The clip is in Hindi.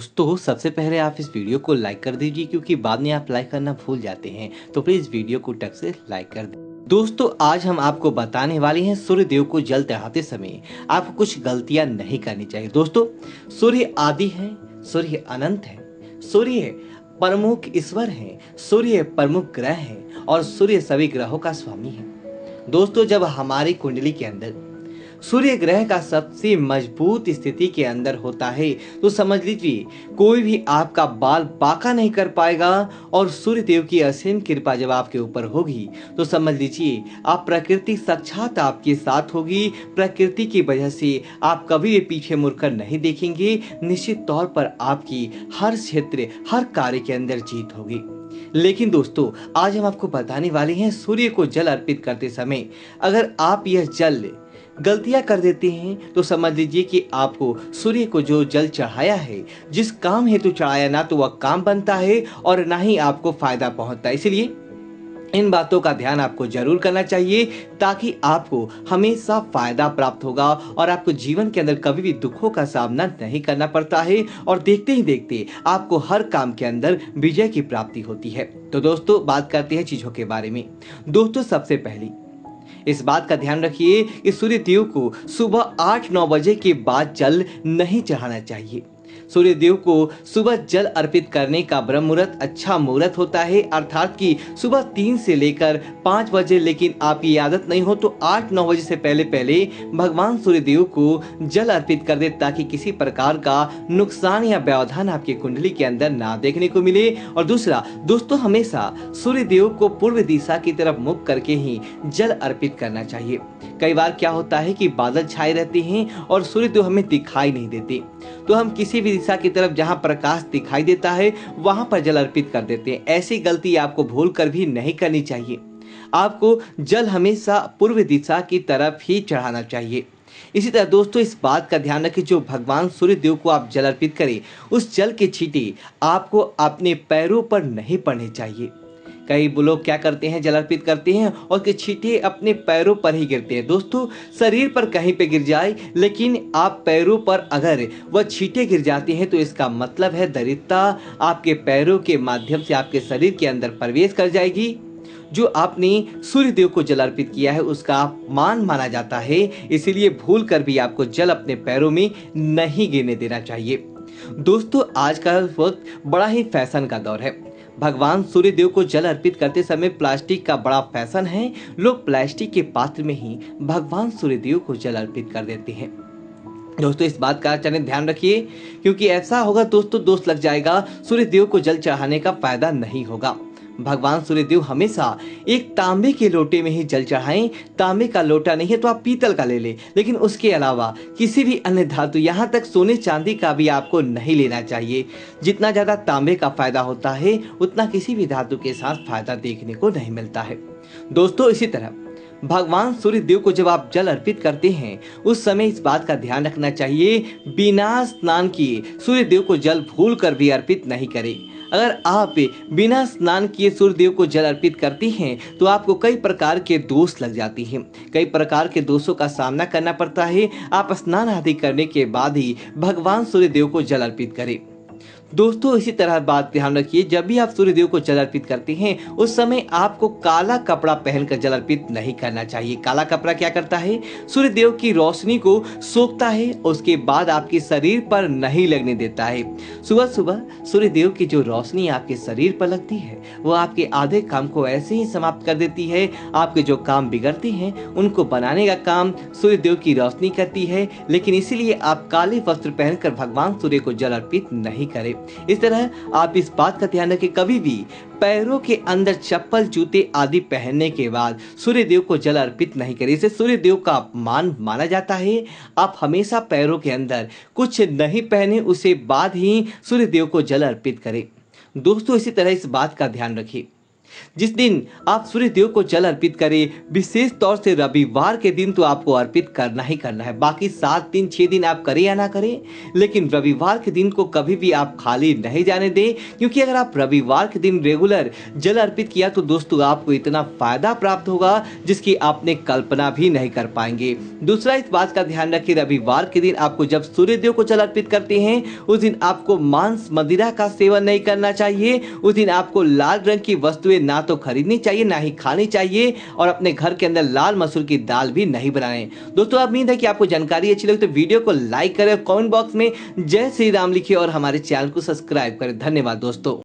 दोस्तों सबसे पहले आप इस वीडियो को लाइक कर दीजिए क्योंकि बाद में आप लाइक करना भूल जाते हैं, तो प्लीज वीडियो को टक से लाइक कर दें। दोस्तों आज हम आपको बताने वाले हैं सूर्य देव को जल चढ़ाते समय आपको कुछ गलतियां नहीं करनी चाहिए। दोस्तों सूर्य आदि है, सूर्य अनंत है, सूर्य प्रमुख ईश्वर है, सूर्य प्रमुख ग्रह है और सूर्य सभी ग्रहों का स्वामी है। दोस्तों जब हमारी कुंडली के अंदर सूर्य ग्रह का सबसे मजबूत स्थिति के अंदर होता है तो समझ लीजिए कोई भी आपका बाल बांका नहीं कर पाएगा और सूर्य देव की असीम कृपा जब आपके ऊपर होगी तो समझ लीजिए आप प्रकृति साक्षात आपके साथ होगी। प्रकृति की वजह से आप कभी भी पीछे मुड़कर नहीं देखेंगे। निश्चित तौर पर आपकी हर क्षेत्र हर कार्य के अंदर जीत होगी। लेकिन दोस्तों आज हम आपको बताने वाले हैं सूर्य को जल अर्पित करते समय अगर आप यह जल गलतियां कर देते हैं तो समझ लीजिए कि आपको सूर्य को जो जल चढ़ाया है, जिस काम हेतु चढ़ाया, ना तो वह काम बनता है और ना ही आपको फायदा पहुंचता है। इसलिए इन बातों का ध्यान आपको जरूर करना चाहिए ताकि आपको हमेशा फायदा प्राप्त होगा और आपको जीवन के अंदर कभी भी दुखों का सामना नहीं करना पड़ता है और देखते ही देखते आपको हर काम के अंदर विजय की प्राप्ति होती है। तो दोस्तों बात करते हैं चीजों के बारे में। दोस्तों सबसे पहली इस बात का ध्यान रखिए कि सूर्य देव को सुबह 8-9 बजे के बाद जल नहीं चढ़ाना चाहिए। सूर्य देव को सुबह जल अर्पित करने का ब्रह्म मुहूर्त अच्छा मुहूर्त होता है, अर्थात कि सुबह 3 से लेकर 5 बजे। लेकिन आपकी आदत नहीं हो तो 8-9 बजे से पहले पहले भगवान सूर्य देव को जल अर्पित कर दे ताकि किसी प्रकार का नुकसान या व्यवधान आपकी कुंडली के अंदर ना देखने को मिले। और दूसरा दोस्तों हमेशा सूर्य देव को पूर्व दिशा की तरफ मुख करके ही जल अर्पित करना चाहिए। कई बार क्या होता है कि बादल छाए रहते हैं और सूर्य देव हमें दिखाई नहीं देते, तो हम किसी भी दिशा की तरफ जहां प्रकाश दिखाई देता है वहां पर जल अर्पित कर देते हैं। ऐसी गलती आपको भूल कर भी नहीं करनी चाहिए। आपको जल हमेशा पूर्व दिशा की तरफ ही चढ़ाना चाहिए। इसी तरह दोस्तों इस बात का ध्यान रखें जो भगवान सूर्य देव को आप जल अर्पित करें उस जल के छींटे आपको अपने पैरों पर नहीं पड़ने चाहिए। कई लोग क्या करते हैं जल अर्पित करते हैं और के छींटे अपने पैरों पर ही गिरते हैं। दोस्तों शरीर पर कहीं पे गिर जाए लेकिन आप पैरों पर अगर वह छींटे गिर जाते हैं तो इसका मतलब है दरिद्रता आपके पैरों के माध्यम से आपके शरीर के अंदर प्रवेश कर जाएगी। जो आपने सूर्य देव को जल अर्पित किया है उसका अपमान माना जाता है, इसीलिए भूल कर भी आपको जल अपने पैरों में नहीं गिरने देना चाहिए। दोस्तों आज का वक्त बड़ा ही फैशन का दौर है। भगवान सूर्य देव को जल अर्पित करते समय प्लास्टिक का बड़ा फैशन है। लोग प्लास्टिक के पात्र में ही भगवान सूर्य देव को जल अर्पित कर देते हैं। दोस्तों इस बात का ध्यान रखिए क्योंकि ऐसा होगा दोस्तों दोष लग जाएगा, सूर्य देव को जल चढ़ाने का फायदा नहीं होगा। भगवान सूर्य देव हमेशा एक तांबे के लोटे में ही जल चढ़ाएं। तांबे का लोटा नहीं है तो आप पीतल का ले लें, लेकिन उसके अलावा किसी भी अन्य धातु यहाँ तक सोने चांदी का भी आपको नहीं लेना चाहिए। जितना ज्यादा तांबे का फायदा होता है उतना किसी भी धातु के साथ फायदा देखने को नहीं मिलता है। दोस्तों इसी तरह भगवान सूर्य देव को जब आप जल अर्पित करते हैं उस समय इस बात का ध्यान रखना चाहिए बिना स्नान किए सूर्य देव को जल भूल कर भी अर्पित नहीं करें। अगर आप बिना स्नान किए सूर्य देव को जल अर्पित करती हैं तो आपको कई प्रकार के दोष लग जाती हैं, कई प्रकार के दोषों का सामना करना पड़ता है। आप स्नान आदि करने के बाद ही भगवान सूर्य देव को जल अर्पित करें। दोस्तों इसी तरह बात ध्यान रखिए जब भी आप सूर्य देव को जल अर्पित करते हैं उस समय आपको काला कपड़ा पहनकर जल अर्पित नहीं करना चाहिए। काला कपड़ा क्या करता है, सूर्य देव की रोशनी को सोखता है, उसके बाद आपके शरीर पर नहीं लगने देता है। सुबह सुबह सूर्य देव की जो रोशनी आपके शरीर पर लगती है वो आपके आधे काम को ऐसे ही समाप्त कर देती है। आपके जो काम बिगड़ते हैं उनको बनाने का काम सूर्य देव की रोशनी करती है। लेकिन इसीलिए आप काले वस्त्र पहनकर भगवान सूर्य को जल अर्पित नहीं करें। इस तरह आप इस बात का ध्यान रखें कभी भी पैरों के अंदर चप्पल जूते आदि पहनने के बाद सूर्य देव को जल अर्पित नहीं करें। इसे सूर्य देव का अपमान माना जाता है। आप हमेशा पैरों के अंदर कुछ नहीं पहने उसे बाद ही सूर्य देव को जल अर्पित करें। दोस्तों इसी तरह इस बात का ध्यान रखिए जिस दिन आप सूर्य देव को जल अर्पित करें, विशेष तौर से रविवार के दिन तो आपको अर्पित करना ही करना है। बाकी 7 दिन 6 दिन आप करें या ना करें, लेकिन रविवार के दिन को कभी भी आप खाली नहीं जाने दें, क्योंकि अगर आप रविवार के दिन रेगुलर जल अर्पित किया तो दोस्तों आपको इतना फायदा प्राप्त होगा जिसकी आपने कल्पना भी नहीं कर पाएंगे। दूसरा, इस बात का ध्यान रखिए, रविवार के दिन आपको जब सूर्य देव को जल अर्पित करते हैं उस दिन आपको मांस मदिरा का सेवन नहीं करना चाहिए। उस दिन आपको लाल रंग की वस्तुएं ना तो खरीदनी चाहिए ना ही खानी चाहिए, और अपने घर के अंदर लाल मसूर की दाल भी नहीं बनाएं। दोस्तों उम्मीद है कि आपको जानकारी अच्छी लगी तो वीडियो को लाइक करें, कमेंट बॉक्स में जय श्री राम लिखिए और हमारे चैनल को सब्सक्राइब करें। धन्यवाद दोस्तों।